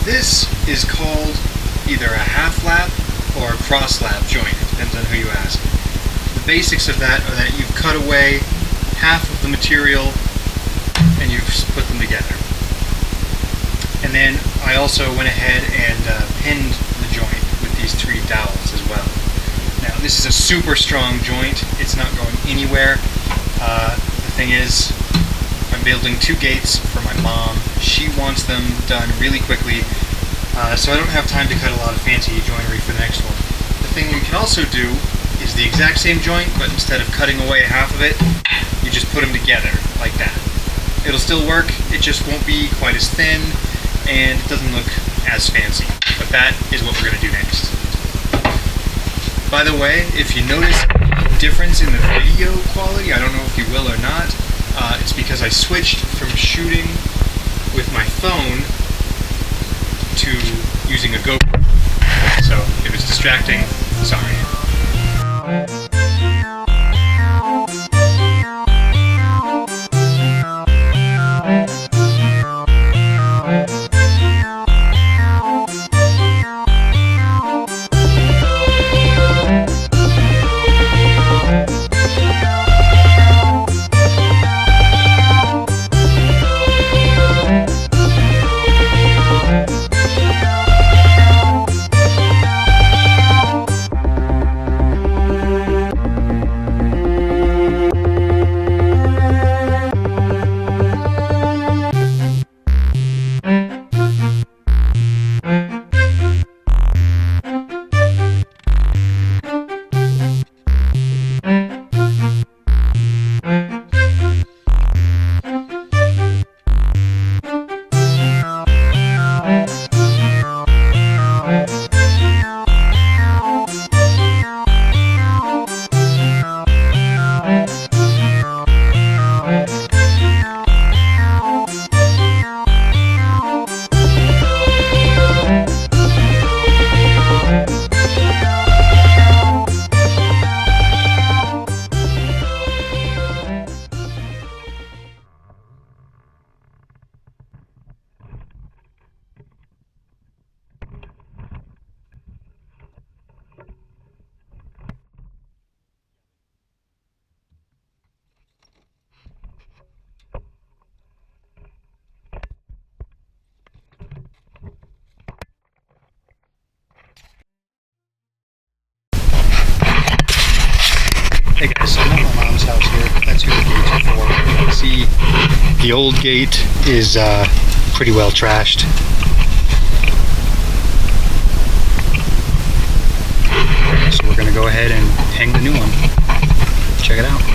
This is called either a half lap or a cross lap joint. It depends on who you ask. The basics of that are that you've cut away half of the material and you've put them together. And then I also went ahead and pinned the joint with these 3 dowels as well. Now this is a super strong joint. It's not going anywhere. The thing is, I'm building 2 gates for my mom. She wants them done really quickly, so I don't have time to cut a lot of fancy joinery for the next one. The thing you can also do is the exact same joint, but instead of cutting away half of it, you just put them together like that. It'll still work, it just won't be quite as thin, and it doesn't look as fancy. But that is what we're going to do next. By the way, if you notice a difference in the video quality, I don't know if you will or not, it's because I switched from shooting with my phone to using a GoPro. So if it's distracting, sorry. Hey guys, so I'm at my mom's house here. That's who the gates are for. You can see the old gate is pretty well trashed. So we're going to go ahead and hang the new one. Check it out.